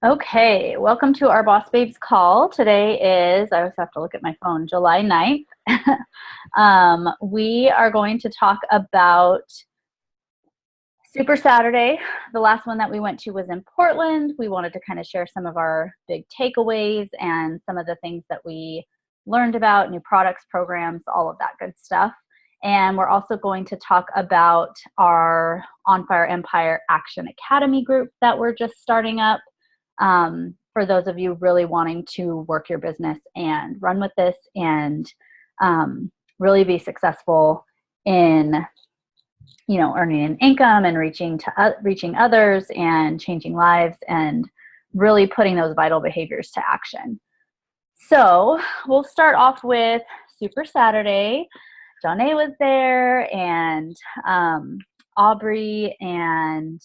Okay, welcome to our Boss Babes call. Today is, I always have to look at my phone, July 9th. We are going to talk about Super Saturday. The last one that we went to was in Portland. We wanted to kind of share some of our big takeaways and some of the things that we learned about, new products, programs, all of that good stuff. And we're also going to talk about our On Fire Empire Action Academy group that we're just starting up. For those of you really wanting to work your business and run with this and really be successful in earning an income and reaching others and changing lives and really putting those vital behaviors to action. So we'll start off with Super Saturday. Janae was there, and Aubrey and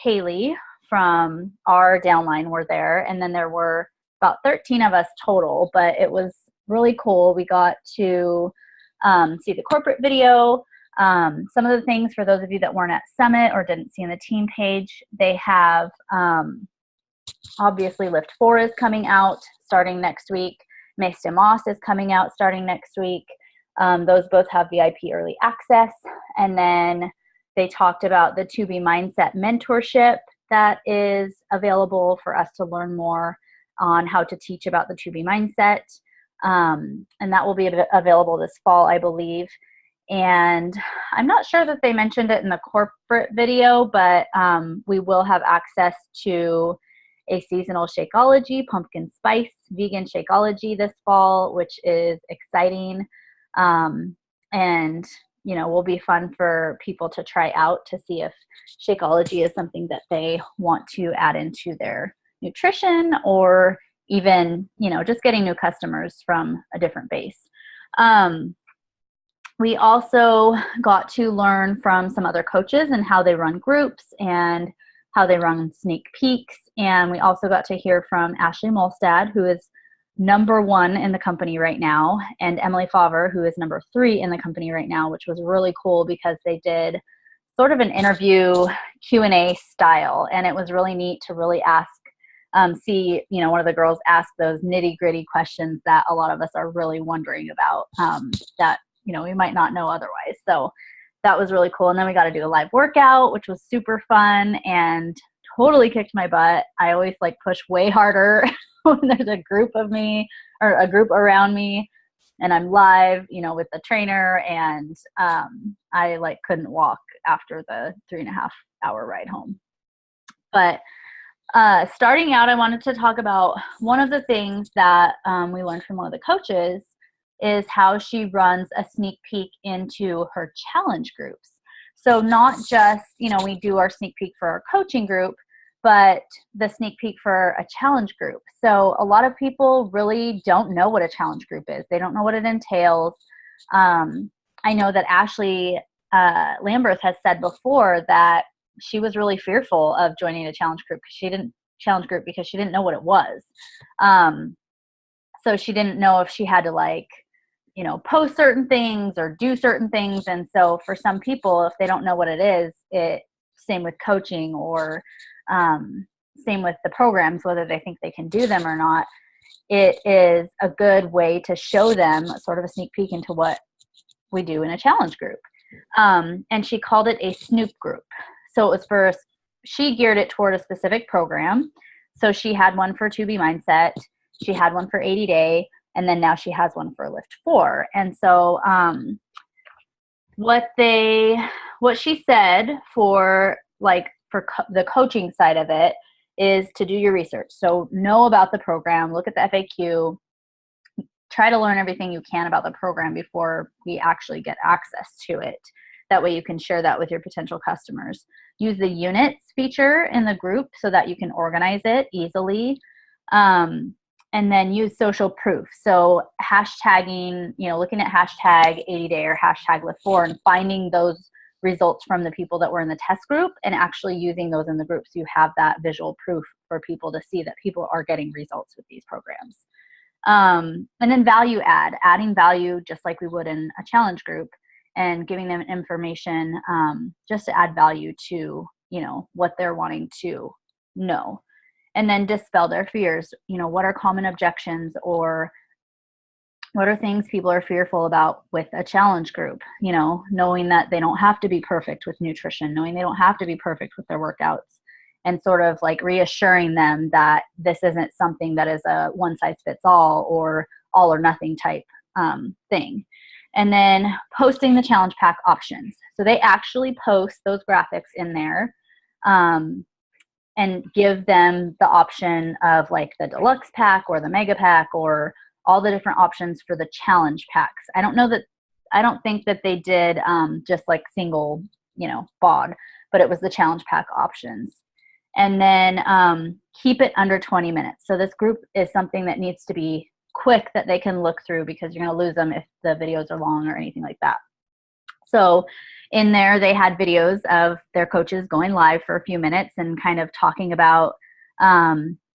Haley from our downline were there, and then there were about 13 of us total, but it was really cool. We got to see the corporate video. Some of the things, for those of you that weren't at Summit or didn't see in the team page, they have obviously Lift 4 is coming out starting next week. Mace DeMoss is coming out starting next week. Those both have VIP early access. And then they talked about the To Be Mindset mentorship that is available for us to learn more on how to teach about the To Be Mindset. And that will be available this fall, I believe. And I'm not sure that they mentioned it in the corporate video, but we will have access to a seasonal Shakeology, pumpkin spice vegan Shakeology this fall, which is exciting. And will be fun for people to try out to see if Shakeology is something that they want to add into their nutrition, or even, just getting new customers from a different base. We also got to learn from some other coaches and how they run groups and how they run sneak peeks. And we also got to hear from Ashley Molstad, who is #1 in the company right now, and Emily Favre, who is #3 in the company right now, which was really cool because they did sort of an interview Q&A style, and it was really neat to really ask, one of the girls ask those nitty-gritty questions that a lot of us are really wondering about, that we might not know otherwise. So that was really cool. And then we got to do a live workout, which was super fun and totally kicked my butt. I always push way harder when there's a group of me or a group around me and I'm live, with the trainer, and I couldn't walk after the 3.5-hour ride home. But starting out, I wanted to talk about one of the things that we learned from one of the coaches is how she runs a sneak peek into her challenge groups. So not just, we do our sneak peek for our coaching group, but the sneak peek for a challenge group. So a lot of people really don't know what a challenge group is. They don't know what it entails. I know that Ashley Lamberth has said before that she was really fearful of joining a challenge group because she didn't know what it was. So she didn't know if she had to post certain things or do certain things. And so for some people, if they don't know what it is, same with coaching, or same with the programs, whether they think they can do them or not, it is a good way to show them sort of a sneak peek into what we do in a challenge group. And she called it a Snoop group. So it was she geared it toward a specific program. So she had one for To Be Mindset. She had one for 80 Day. And then now she has one for Lift 4. And so what she said for the coaching side of it is to do your research. So know about the program, look at the FAQ, try to learn everything you can about the program before we actually get access to it. That way you can share that with your potential customers. Use the units feature in the group so that you can organize it easily. And then use social proof. So hashtagging, looking at hashtag 80 Day or hashtag Lift4 and finding those results from the people that were in the test group and actually using those in the group. So you have that visual proof for people to see that people are getting results with these programs. And then adding value just like we would in a challenge group, and giving them information just to add value to, what they're wanting to know. and then dispel their fears. You know, what are common objections, or what are things people are fearful about with a challenge group? You know, knowing that they don't have to be perfect with nutrition, knowing they don't have to be perfect with their workouts, and sort of like reassuring them that this isn't something that is a one size fits all or nothing type thing. And then posting the challenge pack options. So they actually post those graphics in there, and give them the option of like the deluxe pack or the mega pack or all the different options for the challenge packs. I don't think that they did just like single, you know, BOD, but it was the challenge pack options. And then keep it under 20 minutes. So this group is something that needs to be quick, that they can look through, because you're going to lose them if the videos are long or anything like that. So in there, they had videos of their coaches going live for a few minutes and kind of talking about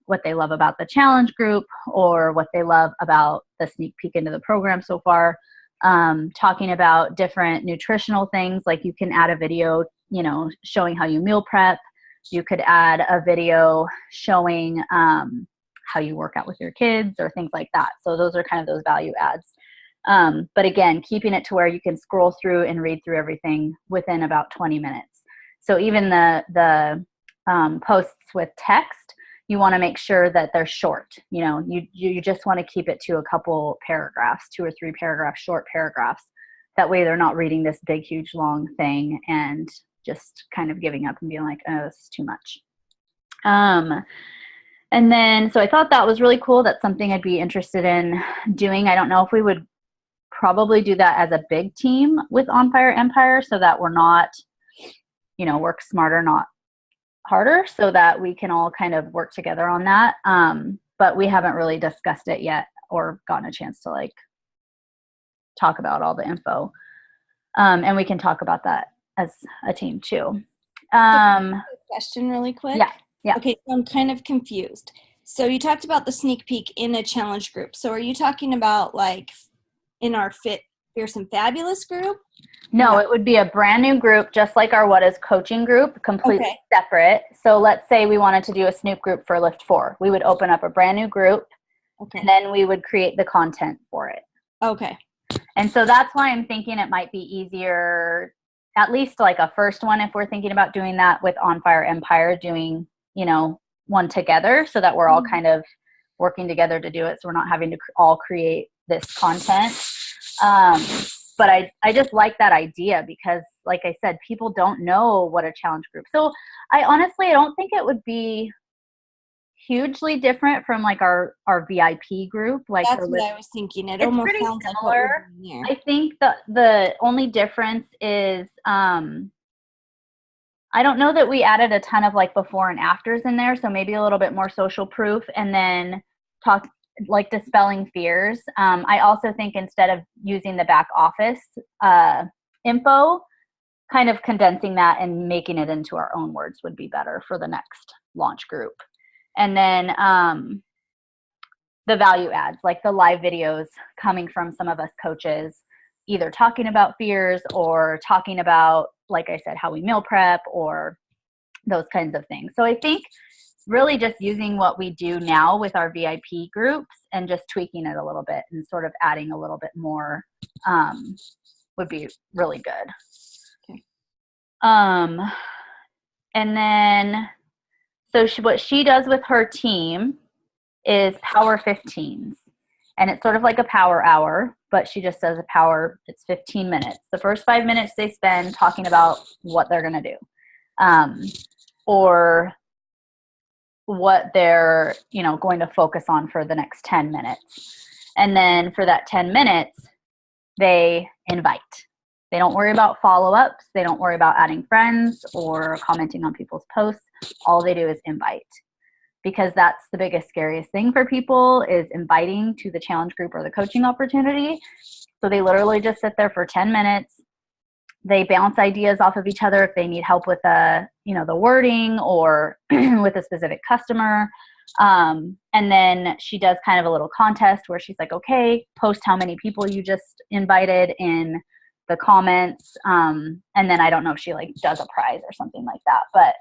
what they love about the challenge group, or what they love about the sneak peek into the program so far. Talking about different nutritional things, like you can add a video, you know, showing how you meal prep. You could add a video showing how you work out with your kids or things like that. So those are kind of those value adds. But again, keeping it to where you can scroll through and read through everything within about 20 minutes. So even the posts with text, you want to make sure that they're short. You know, you just want to keep it to a couple paragraphs, 2 or 3 paragraphs, short paragraphs. That way they're not reading this big, huge, long thing and just kind of giving up and being like, oh, this is too much. And then, so I thought that was really cool. That's something I'd be interested in doing. I don't know if we would probably do that as a big team with On Fire Empire, so that we're not, you know, work smarter, not harder, so that we can all kind of work together on that. But we haven't really discussed it yet or gotten a chance to like talk about all the info. And we can talk about that as a team too. Question really quick. Yeah. Okay, so I'm kind of confused. So you talked about the sneak peek in a challenge group. So are you talking about like in our Fierce and Fabulous group? No, it would be a brand new group, just like our What Is Coaching group, completely separate. So let's say we wanted to do a Snoop group for Lift 4. We would open up a brand new group, and then we would create the content for it. Okay. And so that's why I'm thinking it might be easier, at least like a first one, if we're thinking about doing that with On Fire Empire, doing, you know, one together, so that we're all kind of working together to do it, so we're not having to all create this content. But I just like that idea, because like I said, people don't know what a challenge group. So I don't think it would be hugely different from like our VIP group. Like that's what I was thinking. It almost sounds similar. Like what I think the only difference is I don't know that we added a ton of like before and afters in there, so maybe a little bit more social proof, and then talk like dispelling fears. I also think instead of using the back office info, kind of condensing that and making it into our own words would be better for the next launch group. And then the value adds, like the live videos coming from some of us coaches, either talking about fears or talking about, like I said, how we meal prep or those kinds of things. So I think really just using what we do now with our VIP groups and just tweaking it a little bit and sort of adding a little bit more would be really good. Okay. And then, so what she does with her team is Power 15s. And it's sort of like a power hour, but she just does a power, it's 15 minutes. The first 5 minutes they spend talking about what they're going to do. Or what they're, you know, going to focus on for the next 10 minutes. And then for that 10 minutes, they invite. They don't worry about follow-ups. They don't worry about adding friends or commenting on people's posts. All they do is invite, because that's the biggest, scariest thing for people, is inviting to the challenge group or the coaching opportunity. So they literally just sit there for 10 minutes. They bounce ideas off of each other if they need help with the wording or with a specific customer. And then she does kind of a little contest where she's like, okay, post how many people you just invited in the comments. And then I don't know if she like does a prize or something like that. But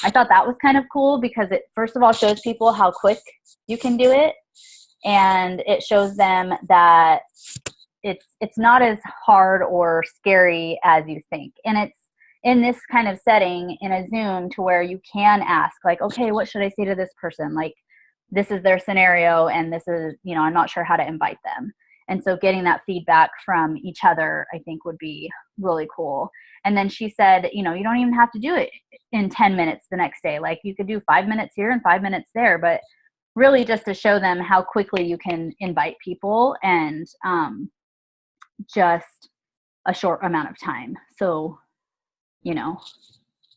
I thought that was kind of cool because it, first of all, shows people how quick you can do it. And it shows them that it's not as hard or scary as you think. And it's in this kind of setting in a Zoom to where you can ask, like, okay, what should I say to this person? Like, this is their scenario and this is, I'm not sure how to invite them. And so getting that feedback from each other, I think would be really cool. And then she said, you don't even have to do it in 10 minutes the next day. Like, you could do 5 minutes here and 5 minutes there, but really just to show them how quickly you can invite people and just a short amount of time. So,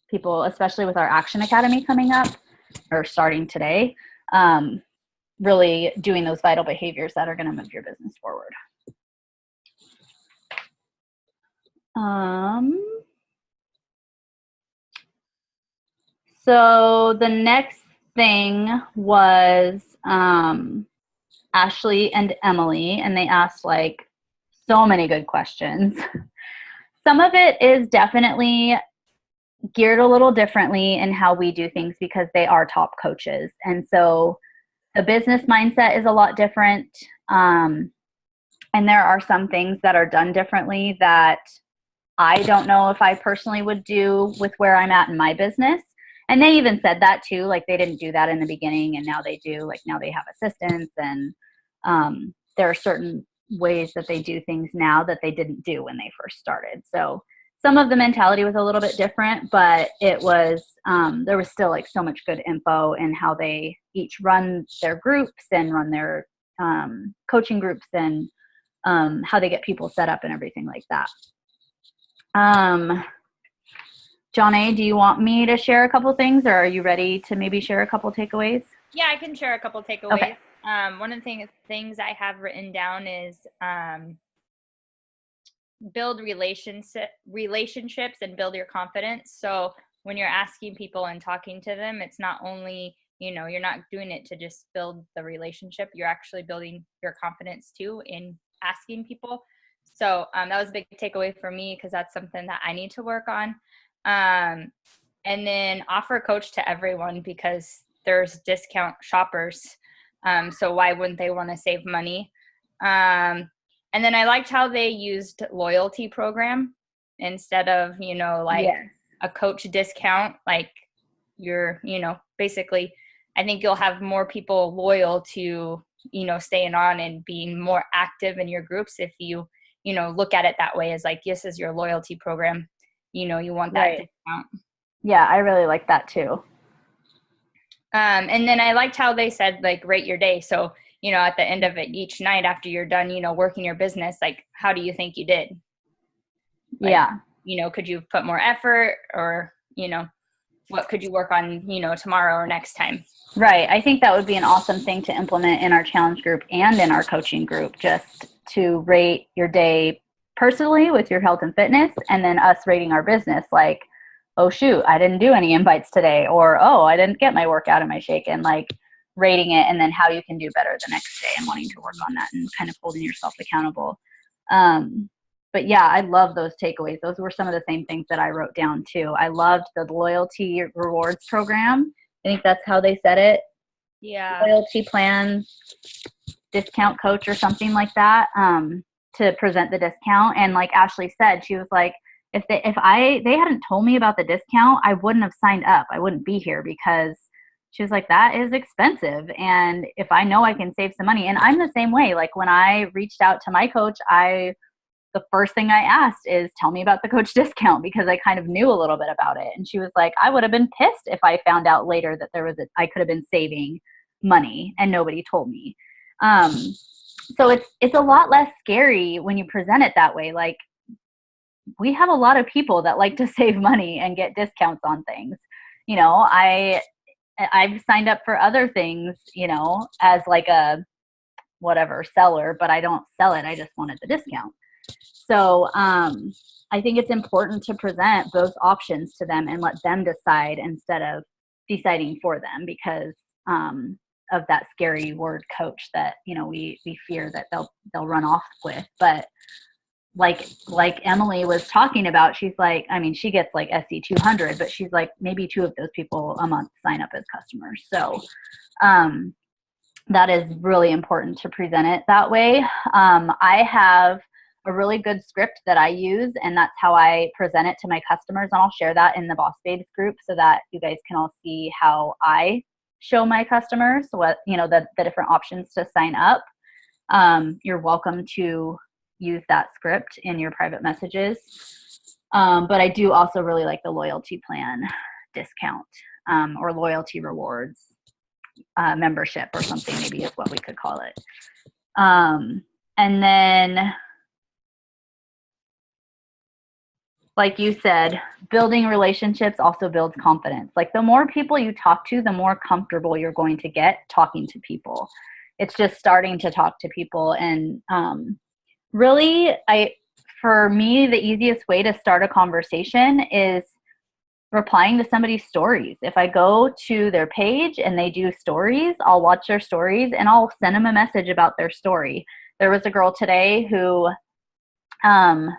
people, especially with our Action Academy coming up or starting today, really doing those vital behaviors that are going to move your business forward. So the next thing was Ashley and Emily, and they asked like so many good questions. Some of it is definitely geared a little differently in how we do things because they are top coaches. And so the business mindset is a lot different. And there are some things that are done differently that I don't know if I personally would do with where I'm at in my business. And they even said that too, like they didn't do that in the beginning and now they do, like now they have assistants and there are certain ways that they do things now that they didn't do when they first started. So some of the mentality was a little bit different, but it was, there was still like so much good info in how they each run their groups and run their coaching groups and how they get people set up and everything like that. John A., do you want me to share a couple things or are you ready to maybe share a couple takeaways? Yeah, I can share a couple takeaways. Okay. One of the things I have written down is build relationships and build your confidence. So when you're asking people and talking to them, it's not only, you're not doing it to just build the relationship, you're actually building your confidence too in asking people. So that was a big takeaway for me because that's something that I need to work on. And then offer a coach to everyone because there's discount shoppers. So why wouldn't they want to save money? And then I liked how they used loyalty program instead of, a coach discount. Like you're, basically, I think you'll have more people loyal to, staying on and being more active in your groups if you, look at it that way as like, this is your loyalty program. You want that discount. Yeah, I really like that too. And then I liked how they said, like, rate your day. So, at the end of it, each night after you're done, working your business, like, how do you think you did? Like, yeah. Could you put more effort or, what could you work on, tomorrow or next time? Right. I think that would be an awesome thing to implement in our challenge group and in our coaching group, just to rate your day personally with your health and fitness, and then us rating our business like, oh shoot, I didn't do any invites today, or oh, I didn't get my workout and my shake, and like rating it and then how you can do better the next day and wanting to work on that and kind of holding yourself accountable. But yeah, I love those takeaways. Those were some of the same things that I wrote down too. I loved the loyalty rewards program. I think that's how they said it. Yeah. Loyalty plan, discount coach or something like that, to present the discount. And like Ashley said, she was like, if they hadn't told me about the discount, I wouldn't have signed up. I wouldn't be here because she was like, that is expensive. And if I know I can save some money, and I'm the same way. Like when I reached out to my coach, the first thing I asked is, tell me about the coach discount, because I kind of knew a little bit about it. And she was like, I would have been pissed if I found out later that I could have been saving money and nobody told me. So it's a lot less scary when you present it that way. Like, we have a lot of people that like to save money and get discounts on things. I've signed up for other things, as like a whatever seller, but I don't sell it. I just wanted the discount. So I think it's important to present both options to them and let them decide instead of deciding for them, because of that scary word coach that, we fear that they'll run off with. But like Emily was talking about, she's like, I mean, she gets like SC 200, but she's like, maybe 2 of those people a month sign up as customers. So that is really important to present it that way. I have a really good script that I use, and that's how I present it to my customers. And I'll share that in the Boss Babes group so that you guys can all see how I show my customers what, the different options to sign up. You're welcome to use that script in your private messages. But I do also really like the loyalty plan discount, or loyalty rewards membership or something, maybe is what we could call it. And then, like you said, building relationships also builds confidence. Like the more people you talk to, the more comfortable you're going to get talking to people. It's just starting to talk to people. And really, for me, the easiest way to start a conversation is replying to somebody's stories. If I go to their page and they do stories, I'll watch their stories and I'll send them a message about their story. There was a girl today who, I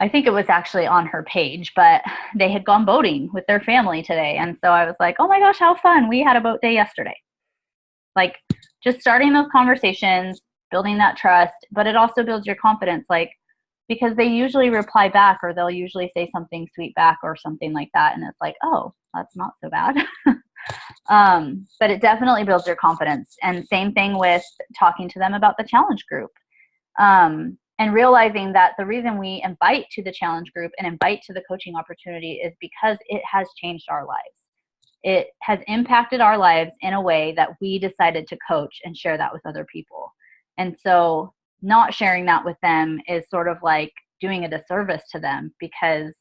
think it was actually on her page, but they had gone boating with their family today. And so I was like, oh my gosh, how fun. We had a boat day yesterday. Like just starting those conversations, building that trust, but it also builds your confidence. Like, because they usually reply back, or they'll usually say something sweet back or something like that. And it's like, oh, that's not so bad. But it definitely builds your confidence. And same thing with talking to them about the challenge group. And realizing that the reason we invite to the challenge group and invite to the coaching opportunity is because it has changed our lives. It has impacted our lives in a way that we decided to coach and share that with other people. And so not sharing that with them is sort of like doing a disservice to them because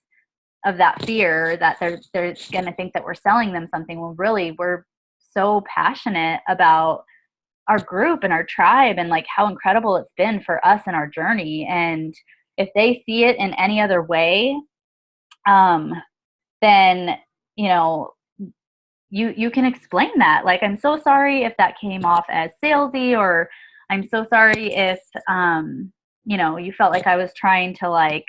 of that fear that they're going to think that we're selling them something. Well, really, we're so passionate about our group and our tribe and like how incredible it's been for us in our journey. And if they see it in any other way, then, you can explain that. Like, I'm so sorry if that came off as salesy, or I'm so sorry if, you felt like I was trying to like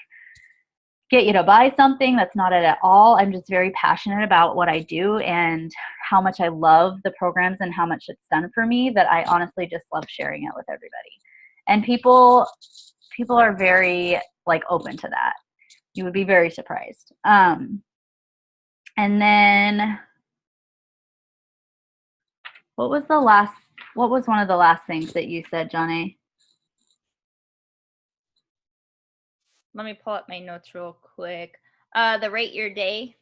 get you to buy something. That's not it at all. I'm just very passionate about what I do and how much I love the programs and how much it's done for me that I honestly just love sharing it with everybody. And people are very like open to that. You would be very surprised. And then what was one of the last things that you said, Johnny? Let me pull up my notes real quick. The rate your day.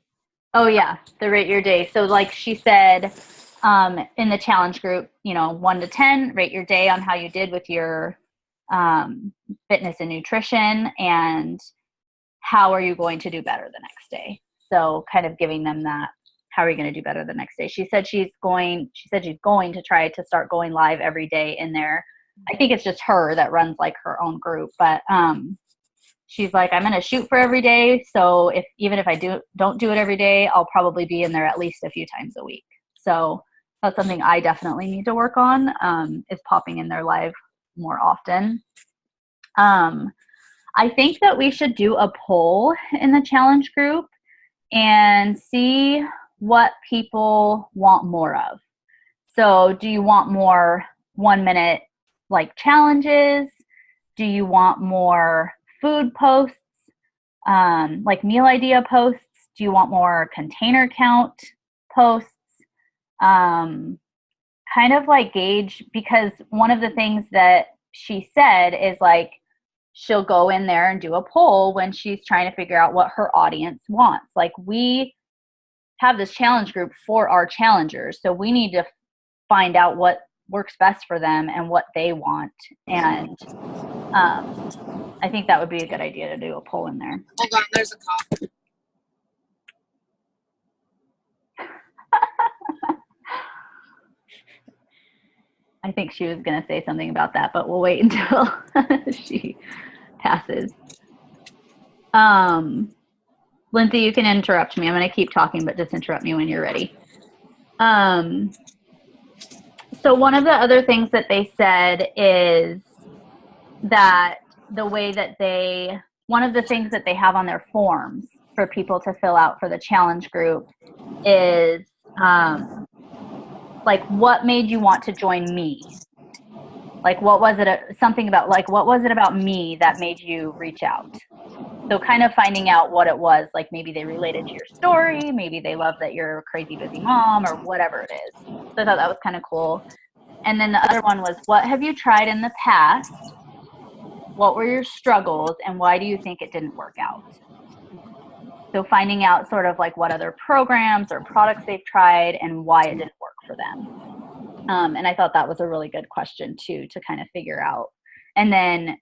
Oh yeah, the rate your day. So like she said, in the challenge group, 1 to 10, rate your day on how you did with your fitness and nutrition, and how are you going to do better the next day. So kind of giving them that, how are you going to do better the next day? She said she's going to try to start going live every day in there. I think it's just her that runs like her own group, but she's like, I'm going to shoot for every day. So even if I don't do it every day, I'll probably be in there at least a few times a week. So that's something I definitely need to work on, is popping in there live more often. I think that we should do a poll in the challenge group and see what people want more of. So do you want more 1-minute like challenges? Do you want more food posts, like meal idea posts? Do you want more container count posts? Kind of like gauge, because one of the things that she said is like, she'll go in there and do a poll when she's trying to figure out what her audience wants. Like, we have this challenge group for our challengers, so we need to find out what works best for them and what they want. And I think that would be a good idea to do a poll in there. Hold on, there's a call. I think she was going to say something about that, but we'll wait until she passes. Lindsay, you can interrupt me. I'm going to keep talking, but just interrupt me when you're ready. So one of the other things that they said is that the way that one of the things that they have on their forms for people to fill out for the challenge group is like, what made you want to join me? Like, what was it, something about, like, what was it about me that made you reach out? So kind of finding out what it was, like maybe they related to your story, maybe they love that you're a crazy busy mom or whatever it is. So I thought that was kind of cool. And then the other one was, what have you tried in the past? What were your struggles and why do you think it didn't work out? So finding out sort of like what other programs or products they've tried and why it didn't work for them. And I thought that was a really good question too, to kind of figure out. And then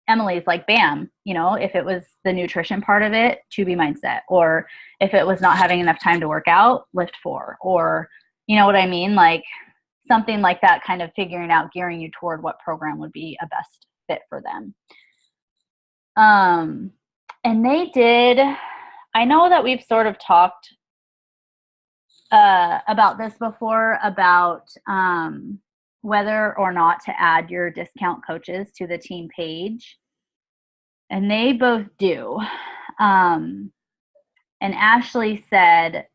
Emily's like, bam, you know, if it was the nutrition part of it, 2B mindset, or if it was not having enough time to work out, lift 4, or you know what I mean? Like something like that, kind of figuring out, gearing you toward what program would be a best fit for them. And they did, I know that we've sort of talked about this before, about whether or not to add your discount coaches to the team page. And they both do. And Ashley said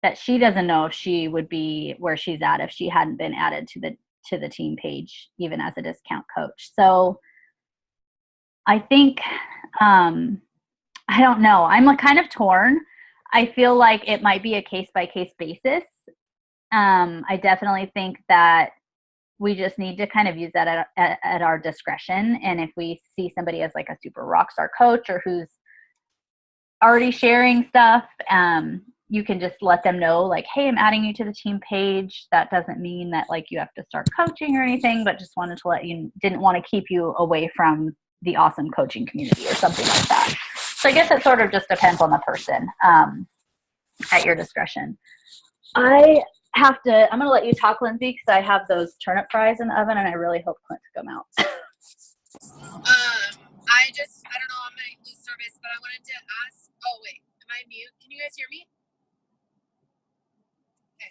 that she doesn't know if she would be where she's at if she hadn't been added to the team page, even as a discount coach. So I think, I don't know. I'm like kind of torn. I feel like it might be a case-by-case basis. I definitely think that we just need to kind of use that at our discretion. And if we see somebody as like a super rock star coach or who's already sharing stuff, you can just let them know like, hey, I'm adding you to the team page. That doesn't mean that like you have to start coaching or anything, but just wanted to let you, didn't want to keep you away from the awesome coaching community or something like that. So I guess it sort of just depends on the person, at your discretion. I'm going to let you talk, Lindsay, because I have those turnip fries in the oven and I really hope Clint to come out. I don't know, I'm going to lose service, but I wanted to ask, oh wait, am I mute? Can you guys hear me? Okay.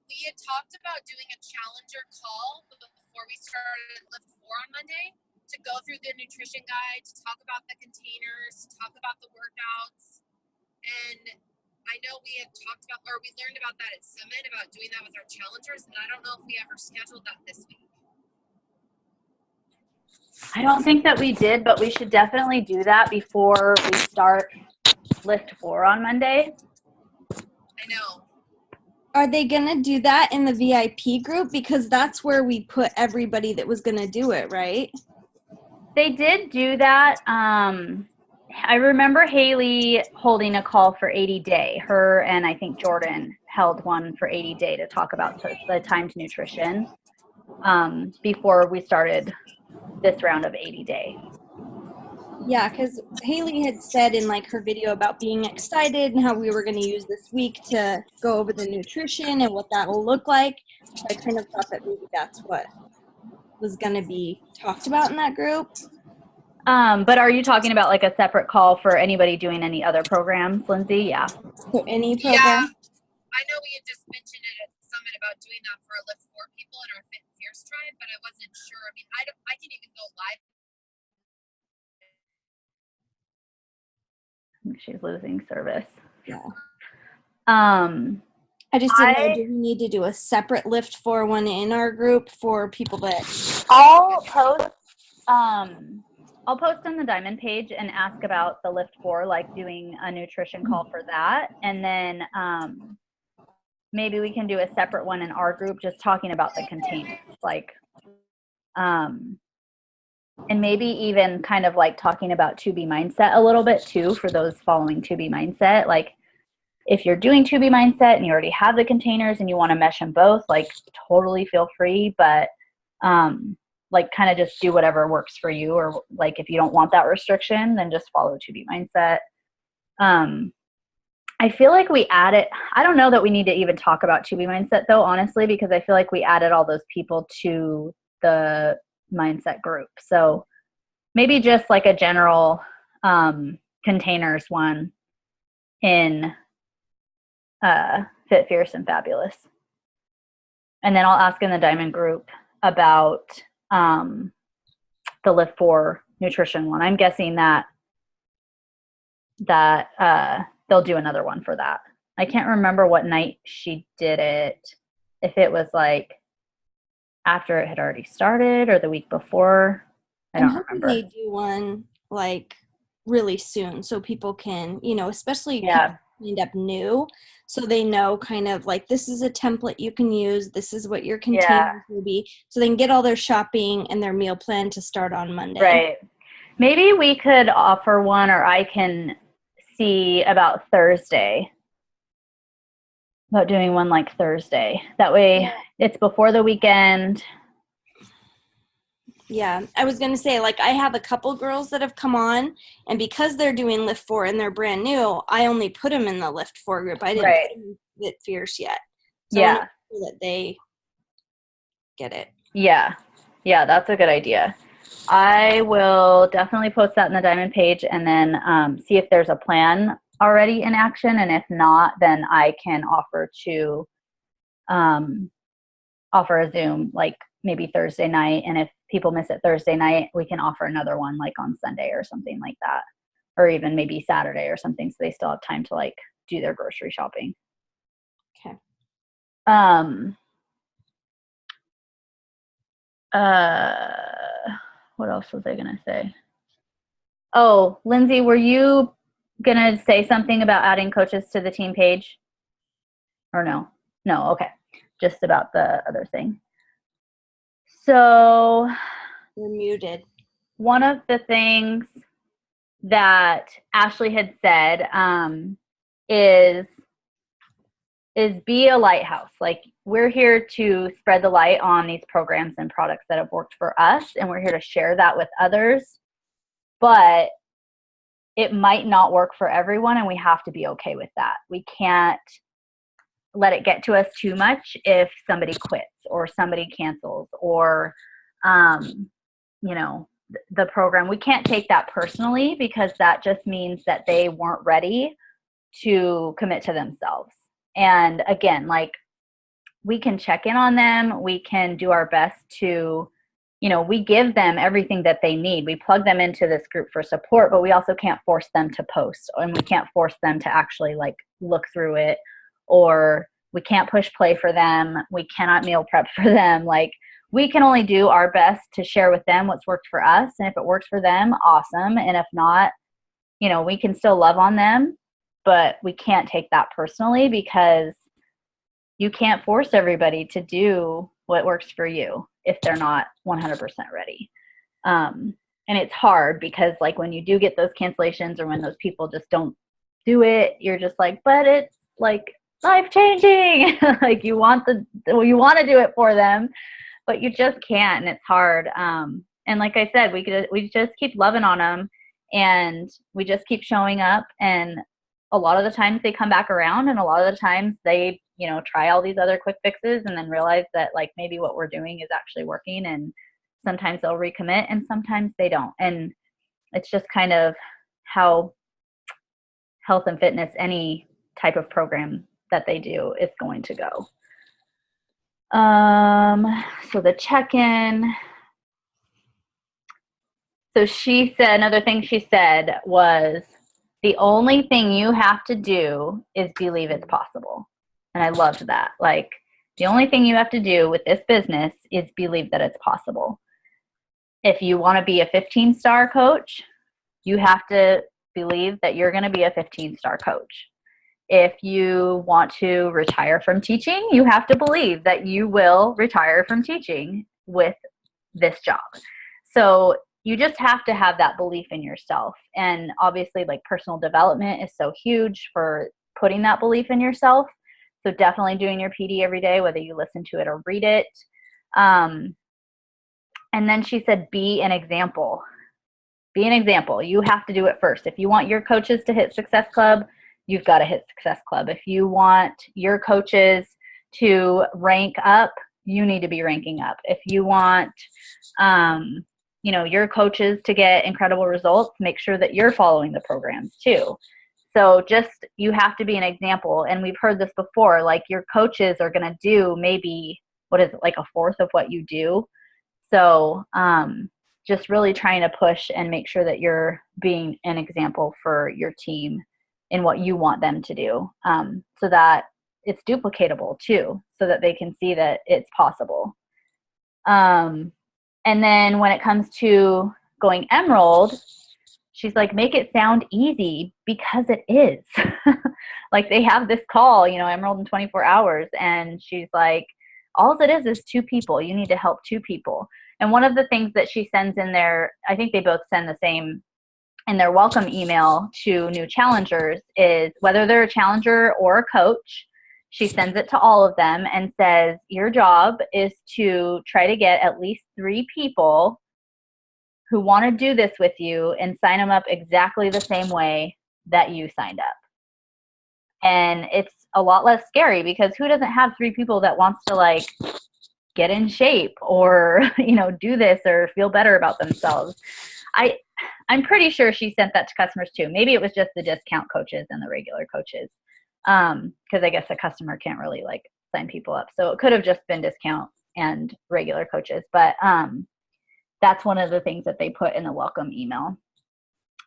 We had talked about doing a challenger call before we started Lift 4 on Monday to go through the nutrition guide, to talk about the containers, to talk about the workouts. And I know we had talked about, or we learned about that at Summit, about doing that with our challengers, and I don't know if we ever scheduled that this week. I don't think that we did, but we should definitely do that before we start Lift 4 on Monday. I know. Are they going to do that in the VIP group? Because that's where we put everybody that was going to do it, right? They did do that. I remember Haley holding a call for 80 Day. Her and I think Jordan held one for 80 Day to talk about the time to nutrition before we started this round of 80 Day. Yeah, because Haley had said in like her video about being excited and how we were going to use this week to go over the nutrition and what that will look like. So I kind of thought that maybe that's what was going to be talked about in that group. But are you talking about like a separate call for anybody doing any other programs, Lindsay? Yeah. So any program? Yeah, I know we had just mentioned it at Summit about doing that for our Lift 4 people in our Fit and Fierce tribe, but I wasn't sure. I mean, I can even go live. I think she's losing service. Yeah. I just didn't know, do we need to do a separate Lift 4 one in our group for people that... I'll post on the Diamond page and ask about the Lift 4, like doing a nutrition call for that. And then maybe we can do a separate one in our group just talking about the containers. Like, and maybe even kind of like talking about 2B mindset a little bit too for those following 2B mindset. Like if you're doing 2B mindset and you already have the containers and you want to mesh them both, like totally feel free, but like kind of just do whatever works for you. Or like if you don't want that restriction, then just follow 2B mindset. I feel like we added, I don't know that we need to even talk about 2B mindset though, honestly, because I feel like we added all those people to the mindset group. So maybe just like a general containers one in Fit, Fierce, and Fabulous. And then I'll ask in the Diamond group about the the Lift 4 nutrition one. I'm guessing that they'll do another one for that. I can't remember what night she did it, if it was like after it had already started or the week before. I don't remember. They do one like really soon so people can, especially people signed up new, so they know kind of like this is a template you can use, this is what your containers will be, so they can get all their shopping and their meal plan to start on Monday. Right. Maybe we could offer one, or I can see about Thursday, about doing one like Thursday. That way it's before the weekend. Yeah, I was going to say, like, I have a couple girls that have come on, and because they're doing Lift 4 and they're brand new, I only put them in the Lift 4 group. I didn't put them in Fit Fierce yet. So I want to make sure that they get it. Yeah, that's a good idea. I will definitely post that in the Diamond page, and then see if there's a plan already in action, and if not, then I can offer to offer a Zoom like maybe Thursday night, and if people miss it Thursday night, we can offer another one like on Sunday or something like that, or even maybe Saturday or something, so they still have time to like do their grocery shopping. Okay. What else was I gonna say? Oh, Lindsay, were you gonna say something about adding coaches to the team page? Or no? No, okay. Just about the other thing. So you're muted. One of the things that Ashley had said is be a lighthouse. Like, we're here to spread the light on these programs and products that have worked for us, and we're here to share that with others. But it might not work for everyone, and we have to be okay with that. We can't let it get to us too much if somebody quits or somebody cancels or, the program. We can't take that personally, because that just means that they weren't ready to commit to themselves. And again, like, we can check in on them. We can do our best to, we give them everything that they need. We plug them into this group for support, but we also can't force them to post, and we can't force them to actually like look through it, or we can't push play for them. We cannot meal prep for them. Like, we can only do our best to share with them what's worked for us. And if it works for them, awesome. And if not, we can still love on them, but we can't take that personally, because you can't force everybody to do what works for you if they're not 100% ready. And it's hard, because like when you do get those cancellations, or when those people just don't do it, you're just like, but it's like life-changing. Like, you want to do it for them, but you just can't, and it's hard. And like I said, we just keep loving on them, and we just keep showing up. And a lot of the times they come back around, and a lot of the times they, try all these other quick fixes and then realize that like maybe what we're doing is actually working. And sometimes they'll recommit, and sometimes they don't. And it's just kind of how health and fitness, any type of program that they do, is going to go. So the check-in. So she said, another thing she said was, the only thing you have to do is believe it's possible. And I loved that. Like, the only thing you have to do with this business is believe that it's possible. If you want to be a 15-star coach, you have to believe that you're going to be a 15-star coach. If you want to retire from teaching, you have to believe that you will retire from teaching with this job. So you just have to have that belief in yourself. And obviously, like, personal development is so huge for putting that belief in yourself. So definitely doing your PD every day, whether you listen to it or read it. And then she said, be an example. Be an example. You have to do it first. If you want your coaches to hit Success Club, you've got to hit Success Club. If you want your coaches to rank up, you need to be ranking up. If you want, your coaches to get incredible results, make sure that you're following the programs too. So just, you have to be an example. And we've heard this before, like, your coaches are going to do maybe, like a fourth of what you do. So just really trying to push and make sure that you're being an example for your team in what you want them to do, so that it's duplicatable too, so that they can see that it's possible. And then when it comes to going Emerald, she's like, make it sound easy, because it is. Like, they have this call, Emerald in 24 hours. And she's like, all it is 2 people. You need to help 2 people. And one of the things that she sends in there, I think they both send the same in their welcome email to new challengers, is whether they're a challenger or a coach, she sends it to all of them and says, your job is to try to get at least 3 people who want to do this with you and sign them up exactly the same way that you signed up. And it's a lot less scary, because who doesn't have 3 people that wants to like get in shape or, do this or feel better about themselves? I'm pretty sure she sent that to customers too. Maybe it was just the discount coaches and the regular coaches. Because I guess a customer can't really like sign people up. So it could have just been discount and regular coaches. But that's one of the things that they put in the welcome email.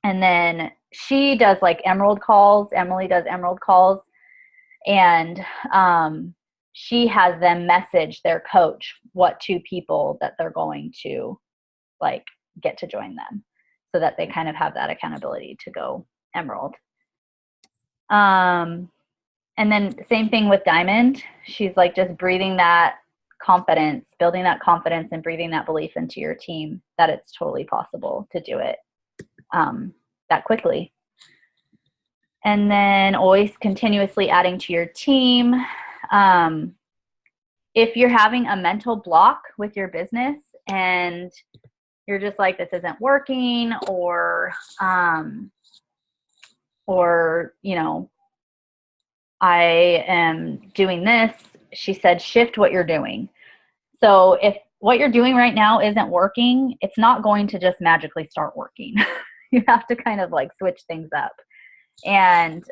And then she does like Emerald calls. Emily does Emerald calls. And she has them message their coach what 2 people that they're going to like get to join them, so that they kind of have that accountability to go Emerald. And then same thing with Diamond. She's like just breathing that confidence, building that confidence and breathing that belief into your team that it's totally possible to do it that quickly. And then always continuously adding to your team. If you're having a mental block with your business and you're just like, this isn't working, or I am doing this, she said, shift what you're doing. So if what you're doing right now isn't working, it's not going to just magically start working. You have to kind of like switch things up. And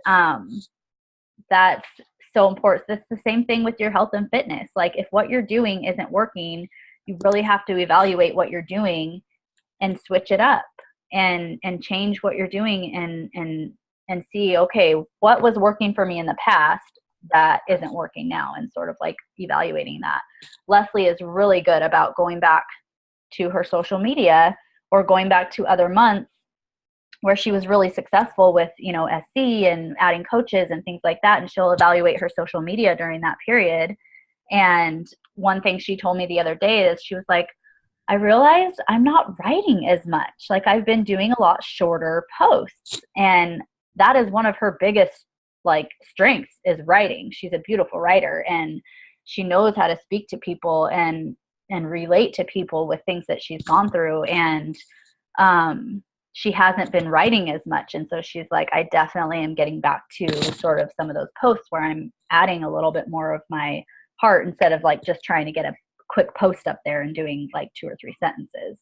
that's so important. It's the same thing with your health and fitness. Like, if what you're doing isn't working, you really have to evaluate what you're doing and switch it up and change what you're doing and see, okay, what was working for me in the past that isn't working now, and sort of like evaluating that. Leslie is really good about going back to her social media or going back to other months where she was really successful with, SC and adding coaches and things like that. And she'll evaluate her social media during that period. And one thing she told me the other day is she was like, I realized I'm not writing as much. Like, I've been doing a lot shorter posts, and that is one of her biggest like strengths, is writing. She's a beautiful writer, and she knows how to speak to people and relate to people with things that she's gone through. And she hasn't been writing as much. And so she's like, I definitely am getting back to sort of some of those posts where I'm adding a little bit more of my heart, instead of like just trying to get a quick post up there and doing like 2 or 3 sentences.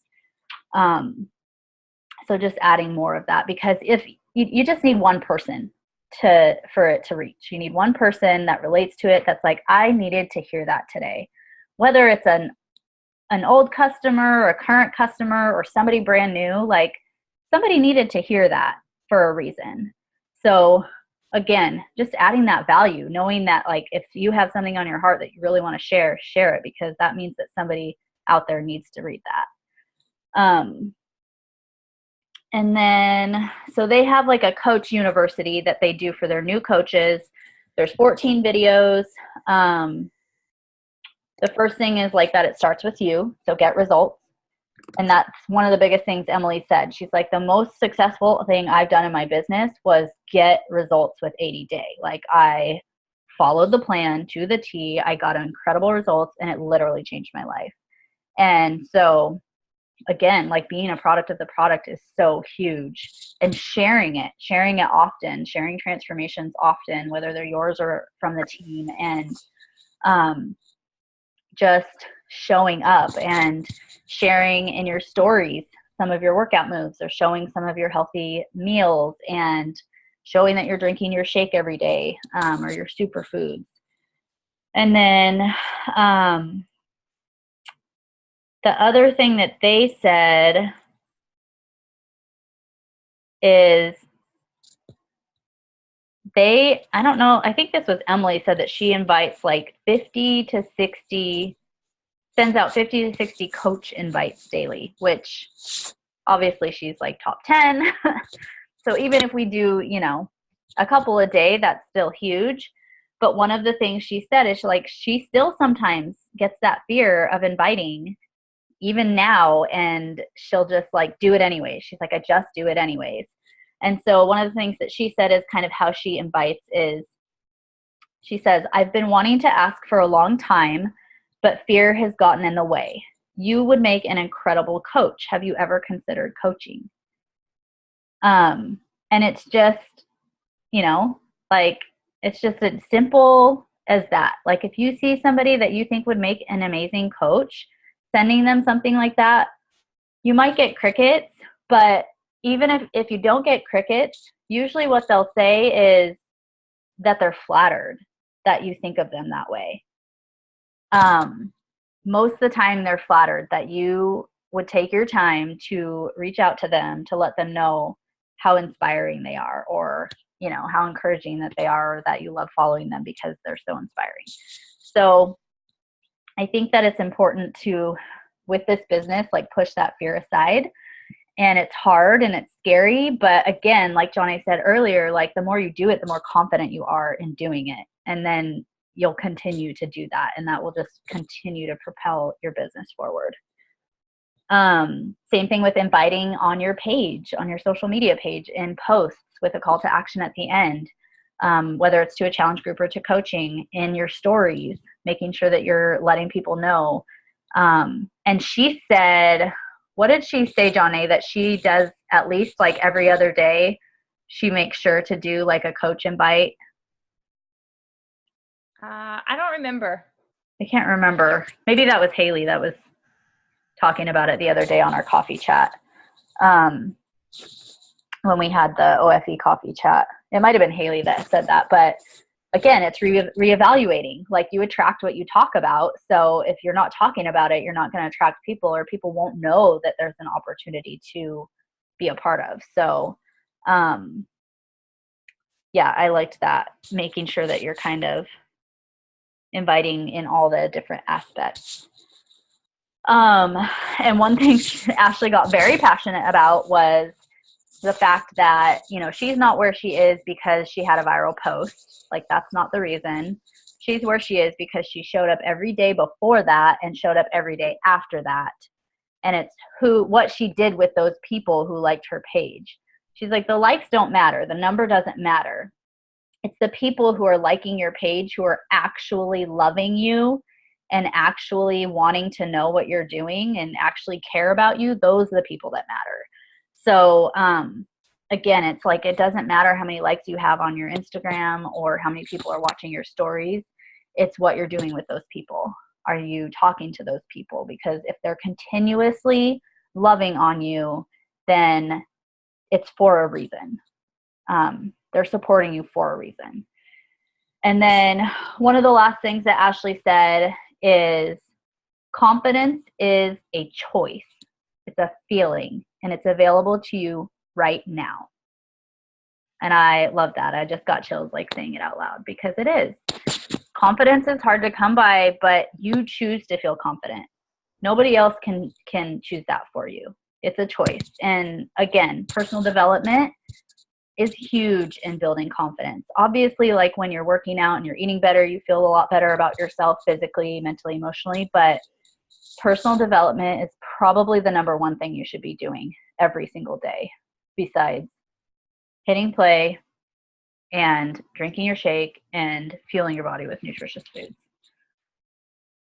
So just adding more of that, because if you just need one person for it to reach. You need one person that relates to it, that's like, I needed to hear that today. Whether it's an old customer or a current customer or somebody brand new, like somebody needed to hear that for a reason. So again, just adding that value, knowing that like if you have something on your heart that you really want to share it, because that means that somebody out there needs to read that. And then, so they have like a coach university that they do for their new coaches. There's 14 videos. The first thing is like that it starts with you, so get results. And that's one of the biggest things Emily said. She's like, the most successful thing I've done in my business was get results with 80 Day. Like, I followed the plan to the T. I got incredible results, and it literally changed my life. And so again, like being a product of the product is so huge, and sharing it often, sharing transformations often, whether they're yours or from the team, and just showing up and sharing in your stories some of your workout moves, or showing some of your healthy meals, and showing that you're drinking your shake every day, or your superfoods. And then the other thing that they said is I don't know, I think this was Emily said that she invites like 50 to 60, sends out 50 to 60 coach invites daily, which obviously she's like top 10. So even if we do, a couple a day, that's still huge. But one of the things she said is like she still sometimes gets that fear of inviting even now, and she'll just like do it anyways. She's like, I just do it anyways. And so one of the things that she said is kind of how she invites is she says, I've been wanting to ask for a long time, but fear has gotten in the way. You would make an incredible coach. Have you ever considered coaching? And it's just, like, it's just as simple as that. Like if you see somebody that you think would make an amazing coach, sending them something like that, you might get crickets, but even if you don't get crickets, usually what they'll say is that they're flattered that you think of them that way. Most of the time they're flattered that you would take your time to reach out to them to let them know how inspiring they are, or how encouraging that they are, or that you love following them because they're so inspiring. So I think that it's important to, with this business, like push that fear aside. And it's hard and it's scary, but again, like Johnny said earlier, like the more you do it, the more confident you are in doing it, and then you'll continue to do that, and that will just continue to propel your business forward. Same thing with inviting on your page, on your social media page, in posts with a call to action at the end, whether it's to a challenge group or to coaching, in your stories, making sure that you're letting people know. And she said, what did she say, Johnny, that she does at least like every other day, she makes sure to do like a coach invite? I don't remember. I can't remember. Maybe that was Haley that was talking about it the other day on our coffee chat. When we had the OFE coffee chat, it might've been Haley that said that, but again, it's reevaluating. Like you attract what you talk about. So if you're not talking about it, you're not going to attract people, or people won't know that there's an opportunity to be a part of. So, yeah, I liked that, making sure that you're kind of inviting in all the different aspects. And one thing Ashley got very passionate about was the fact that, she's not where she is because she had a viral post. Like that's not the reason. She's where she is because she showed up every day before that and showed up every day after that. And it's what she did with those people who liked her page. She's like, the likes don't matter. The number doesn't matter. It's the people who are liking your page, who are actually loving you and actually wanting to know what you're doing and actually care about you. Those are the people that matter. So, again, it's like, it doesn't matter how many likes you have on your Instagram or how many people are watching your stories. It's what you're doing with those people. Are you talking to those people? Because if they're continuously loving on you, then it's for a reason. They're supporting you for a reason. And then one of the last things that Ashley said is confidence is a choice. It's a feeling, and it's available to you right now. And I love that. I just got chills like saying it out loud, because it is. Confidence is hard to come by, but you choose to feel confident. Nobody else can choose that for you. It's a choice. And again, personal development is huge in building confidence. Obviously, like when you're working out and you're eating better, you feel a lot better about yourself physically, mentally, emotionally, but personal development is probably the number one thing you should be doing every single day, besides hitting play and drinking your shake and fueling your body with nutritious foods.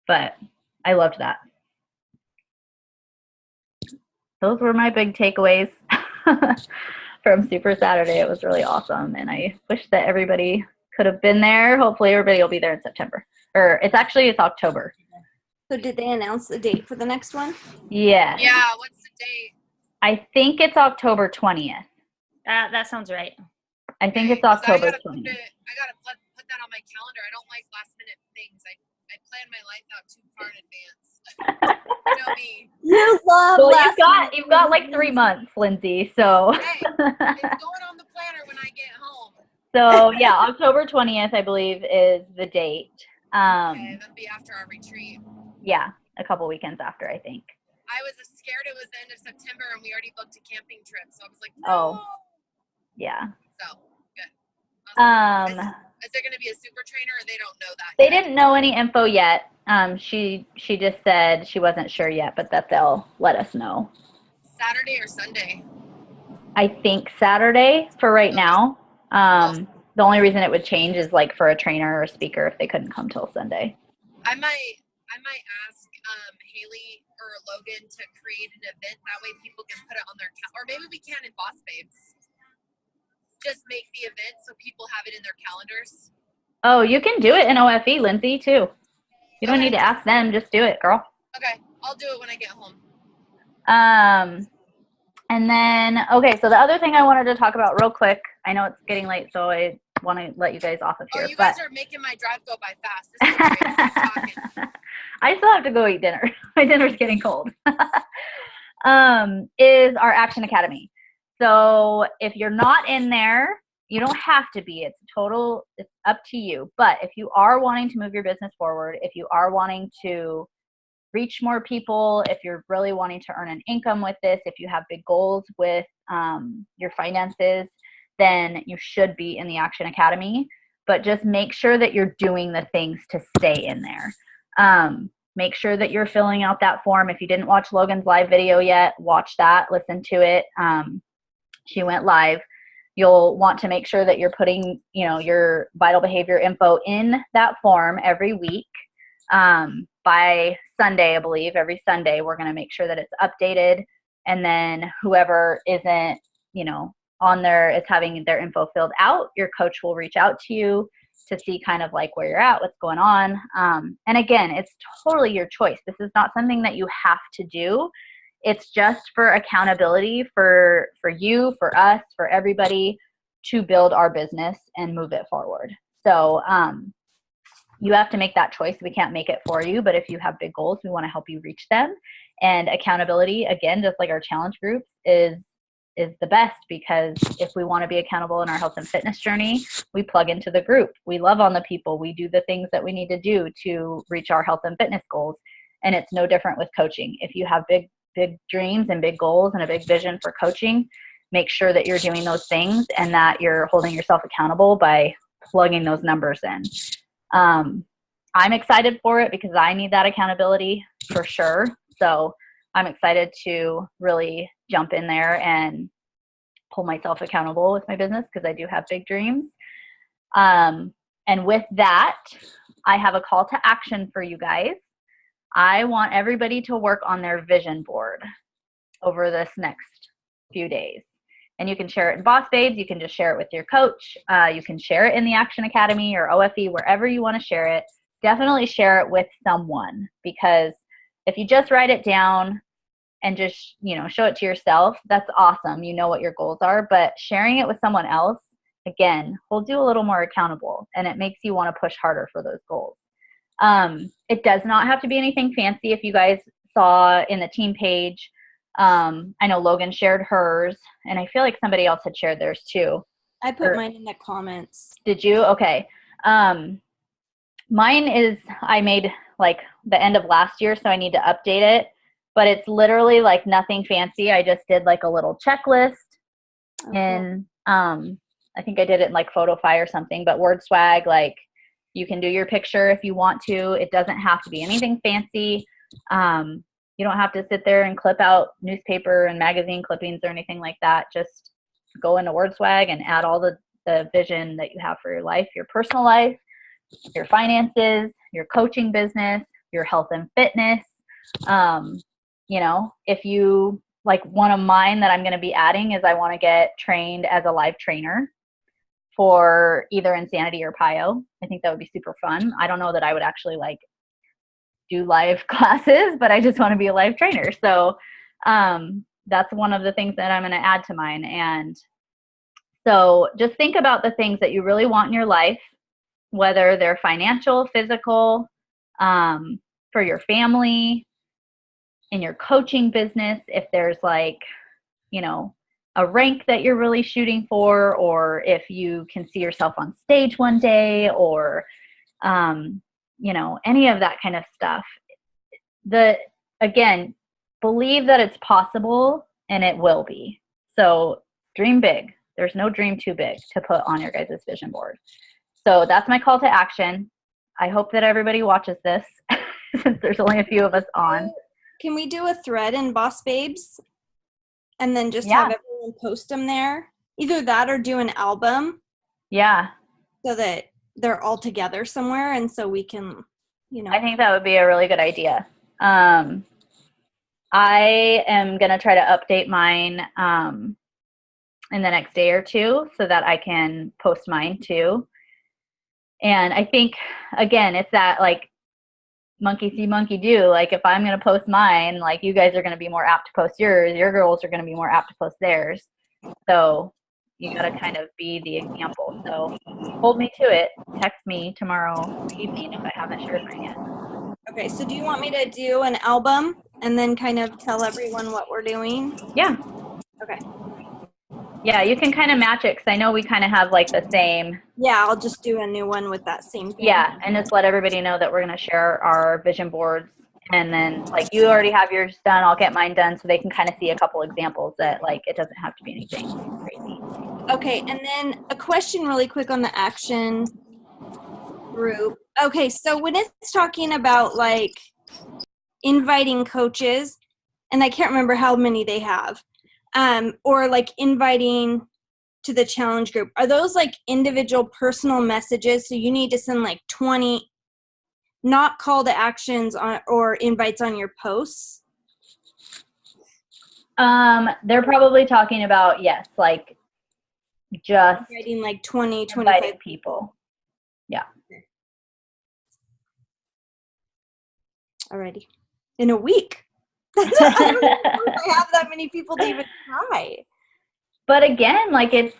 But I loved that. Those were my big takeaways from Super Saturday. It was really awesome, and I wish that everybody could have been there. Hopefully everybody will be there in September. Or it's October. So did they announce the date for the next one? Yeah. Yeah, what's the date? I think it's October 20th. That sounds right. I think it's 'Cause October I gotta 20th. I gotta put that on my calendar. I don't like last minute things. I plan my life out too far in advance. You know me. You love Well, last you've got like 3 months, Lindsay. So, Hey, it's going on the planner when I get home. so yeah, October 20th, I believe, is the date. Okay, that'll be after our retreat. Yeah, a couple weekends after, I think. I was scared it was the end of September and we already booked a camping trip. So I was like, Oh. no. Yeah. So, good. Awesome. Is there going to be a super trainer or they don't know that They yet? didn't know any info yet. She just said she wasn't sure yet, but that they'll let us know. Saturday or Sunday? I think Saturday for right now. The only reason it would change is like for a trainer or a speaker if they couldn't come till Sunday. I might ask Haley or Logan to create an event. That way people can put it on their or maybe we can in Boss Babes. Just make the event so people have it in their calendars. Oh, you can do it in OFE, Lindsay, too. You don't need to ask them. Just do it, girl. Okay. I'll do it when I get home. And then, okay, so the other thing I wanted to talk about real quick, I know it's getting late, so I want to let you guys off of here. Oh, you guys are making my drive go by fast. This is great. Keep talking. I still have to go eat dinner. My dinner's getting cold. Is our Action Academy. So if you're not in there, you don't have to be. It's up to you. But if you are wanting to move your business forward, if you are wanting to reach more people, if you're really wanting to earn an income with this, if you have big goals with your finances, then you should be in the Action Academy. But just make sure that you're doing the things to stay in there. Make sure that you're filling out that form. If you didn't watch Logan's live video yet, watch that, listen to it. She went live. You'll want to make sure that you're putting, your vital behavior info in that form every week. By Sunday, I believe, every Sunday, we're going to make sure that it's updated. And then whoever isn't, on there is having their info filled out, your coach will reach out to you to see kind of like where you're at, what's going on. And again, it's totally your choice. This is not something that you have to do. It's just for accountability for you, for us, for everybody to build our business and move it forward. So you have to make that choice. We can't make it for you, but if you have big goals, we want to help you reach them. And accountability, again, just like our challenge groups, is the best, because if we want to be accountable in our health and fitness journey, we plug into the group. We love on the people. We do the things that we need to do to reach our health and fitness goals. And it's no different with coaching. If you have big dreams and big goals and a big vision for coaching, make sure that you're doing those things and that you're holding yourself accountable by plugging those numbers in. I'm excited for it because I need that accountability for sure. So I'm excited to really jump in there and pull myself accountable with my business because I do have big dreams. And with that, I have a call to action for you guys. I want everybody to work on their vision board over this next few days. And you can share it in Boss Babes. You can just share it with your coach. You can share it in the Action Academy or OFE, wherever you want to share it. Definitely share it with someone, because if you just write it down and just, show it to yourself, that's awesome. You know what your goals are, but sharing it with someone else, again, holds you a little more accountable, and it makes you want to push harder for those goals. It does not have to be anything fancy. If you guys saw in the team page, I know Logan shared hers, and I feel like somebody else had shared theirs too. I put mine in the comments. Did you? Okay. Mine is, I made like the end of last year, so I need to update it, but it's literally like nothing fancy. I just did like a little checklist and I think I did it in like PhotoFi or something, but WordSwag, like you can do your picture if you want to. It doesn't have to be anything fancy. You don't have to sit there and clip out newspaper and magazine clippings or anything like that. Just go into WordSwag and add all the vision that you have for your life, your personal life, your finances, your coaching business, your health and fitness. If you like, one of mine that I'm going to be adding is I want to get trained as a live trainer for either Insanity or PiYo. I think that would be super fun. I don't know that I would actually like do live classes, but I just want to be a live trainer. So that's one of the things that I'm going to add to mine. And so just think about the things that you really want in your life, whether they're financial, physical, for your family, in your coaching business, if there's like, you know, a rank that you're really shooting for, or if you can see yourself on stage one day, or, you know, any of that kind of stuff. Again, believe that it's possible and it will be. So dream big. There's no dream too big to put on your guys' vision board. So that's my call to action. I hope that everybody watches this since there's only a few of us on. Can we do a thread in Boss Babes and then just have everyone post them there? Either that or do an album. Yeah. So that they're all together somewhere and so we can, you know. I think that would be a really good idea. I am going to try to update mine in the next day or two so that I can post mine too. And I think, again, it's that like monkey see, monkey do. Like if I'm going to post mine, like you guys are going to be more apt to post yours. Your girls are going to be more apt to post theirs. So you got to kind of be the example. So hold me to it. Text me tomorrow evening if I haven't shared mine yet. Okay, so do you want me to do an album and then kind of tell everyone what we're doing? Yeah. Okay. Yeah, you can kind of match it because I know we kind of have like the same. Yeah, I'll just do a new one with that same thing. Yeah, and just let everybody know that we're going to share our vision boards. And then like you already have yours done, I'll get mine done so they can kind of see a couple examples that like it doesn't have to be anything crazy. Okay, and then a question really quick on the action group. Okay, so when it's talking about like inviting coaches, and I can't remember how many they have, or like inviting to the challenge group, are those like individual personal messages? So you need to send like 20, not call to actions on or invites on your posts? They're probably talking about, yes, like just Inviting like 20, 25 inviting people. Yeah. Alrighty. In a week. I don't know if I have that many people to even try. But again, like it's,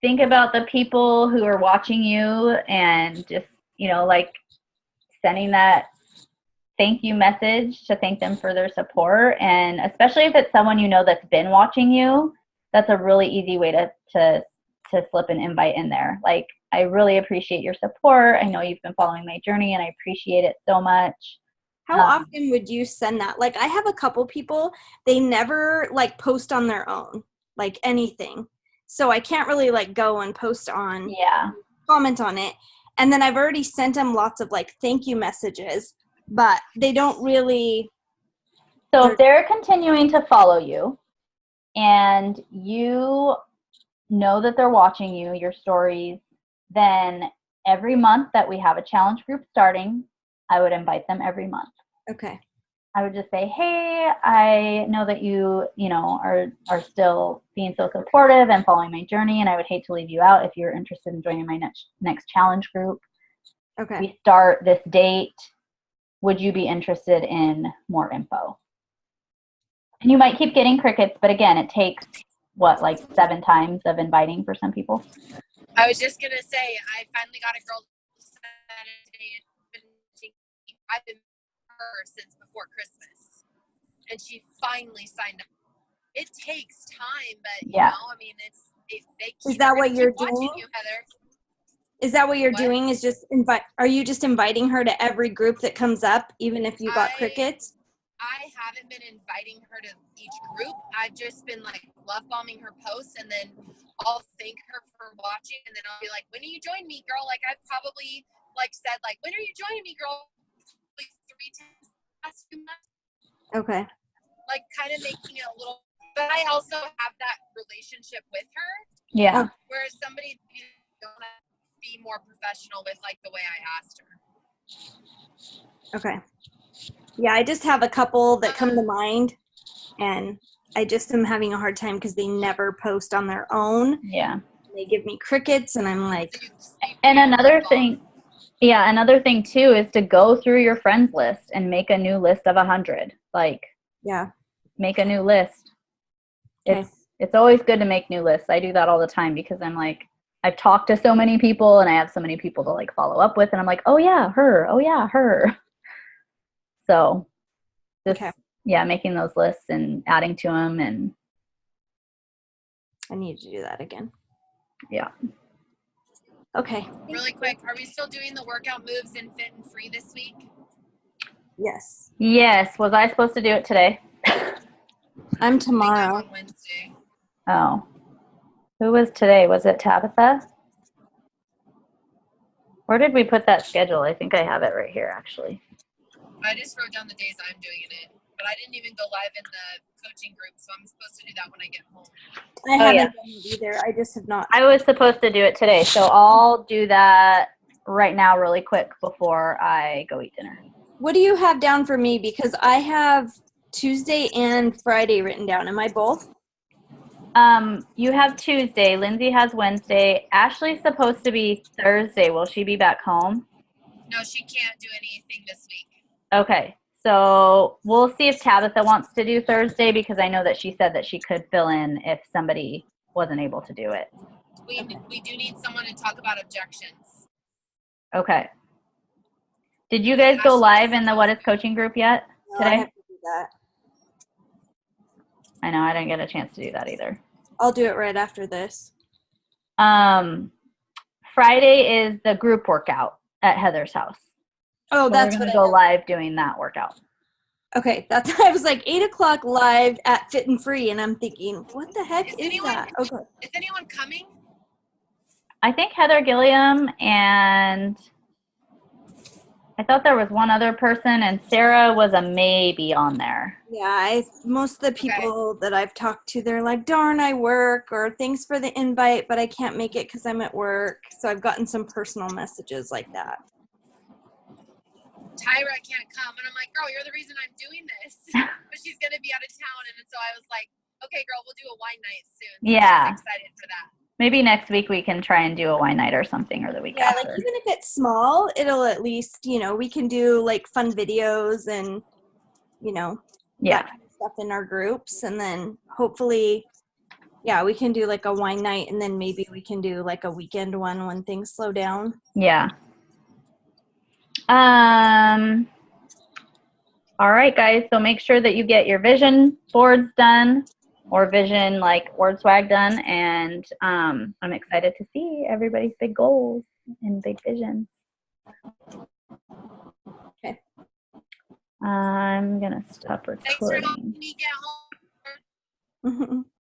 think about the people who are watching you and just, you know, like sending that thank you message to thank them for their support. And especially if it's someone you know that's been watching you, that's a really easy way to slip an invite in there. Like, I really appreciate your support. I know you've been following my journey and I appreciate it so much. How often would you send that? Like, I have a couple people, they never like post on their own, like anything. So I can't really like go and post on, comment on it. And then I've already sent them lots of like thank you messages, but they don't really. So if they're continuing to follow you and you know that they're watching you, your stories, then every month that we have a challenge group starting, I would invite them every month. Okay. I would just say, hey, I know that you know, are still being so supportive and following my journey, and I would hate to leave you out if you're interested in joining my next challenge group. Okay. We start this date. Would you be interested in more info? And you might keep getting crickets, but again, it takes, what, like 7 times of inviting for some people? I was just going to say, I finally got a girl Saturday. I've been her since before Christmas. And she finally signed up. It takes time, but, you know, I mean, they keep, is that what you're watching doing? you, Heather. Is that what you're doing? Is just are you just inviting her to every group that comes up, even if you got crickets? I haven't been inviting her to each group. I've just been like love bombing her posts, and then I'll thank her for watching, and then I'll be like, when are you joining me, girl? Like, I've probably like said like, when are you joining me, girl? Like 3 times last few months. Okay. Like, kind of making it a little, but I also have that relationship with her. Yeah. Whereas somebody, you know, be more professional with like the way I asked her. Okay. Yeah, I just have a couple that come to mind, and I just am having a hard time because they never post on their own. Yeah. They give me crickets, and I'm like. And another thing too is to go through your friends list and make a new list of 100. Like, make a new list. Okay. It's always good to make new lists. I do that all the time because I'm like, I've talked to so many people and I have so many people to like follow up with, and I'm like, oh yeah, her. Oh yeah, her. So Just, Okay. yeah, making those lists and adding to them, and I need to do that again. yeah. Okay. Really quick, are we still doing the workout moves in Fit and Free this week? Yes. Yes. Was I supposed to do it today? I'm I think I'm tomorrow. on Wednesday. Oh. Who was today? Was it Tabitha? Where did we put that schedule? I think I have it right here, actually. I just wrote down the days I'm doing it, but I didn't even go live in the coaching group, so I'm supposed to do that when I get home. I haven't yeah. done it either. I just have not. I was supposed to do it today, so I'll do that right now really quick before I go eat dinner. What do you have down for me? Because I have Tuesday and Friday written down. Am I both? You have Tuesday. Lindsay has Wednesday. Ashley's supposed to be Thursday. Will she be back home? No, she can't do anything this week. Okay. So we'll see if Tabitha wants to do Thursday, because I know that she said that she could fill in if somebody wasn't able to do it. We do need someone to talk about objections. Okay. Did you guys go live in the What is Coaching group yet No, I today? have to do that. I know I didn't get a chance to do that either. I'll do it right after this. Friday is the group workout at Heather's house. Oh, So that's we're what gonna I go live doing that workout. Okay, that's I was like 8 o'clock live at Fit and Free, and I'm thinking, what the heck is that? Okay. Is anyone coming? I think Heather Gilliam, and I thought there was one other person, and Sarah was a maybe on there. Yeah, most of the people that I've talked to, they're like, darn, I work, or thanks for the invite, but I can't make it because I'm at work. So I've gotten some personal messages like that. Tyra can't come. And I'm like, girl, you're the reason I'm doing this. But she's going to be out of town. And so I was like, okay, girl, we'll do a wine night soon. So Yeah. I'm excited for that. Maybe next week we can try and do a wine night or something, or the week Yeah, after. like even if it's small, it'll at least, we can do like fun videos and, that kind of stuff in our groups. And then hopefully, yeah, we can do like a wine night, and then maybe we can do like a weekend one when things slow down. Yeah. All right, guys. So make sure that you get your vision boards done, or vision like word swag done. And I'm excited to see everybody's big goals and big visions. Okay. I'm going to stop Thanks for recording. helping me get home.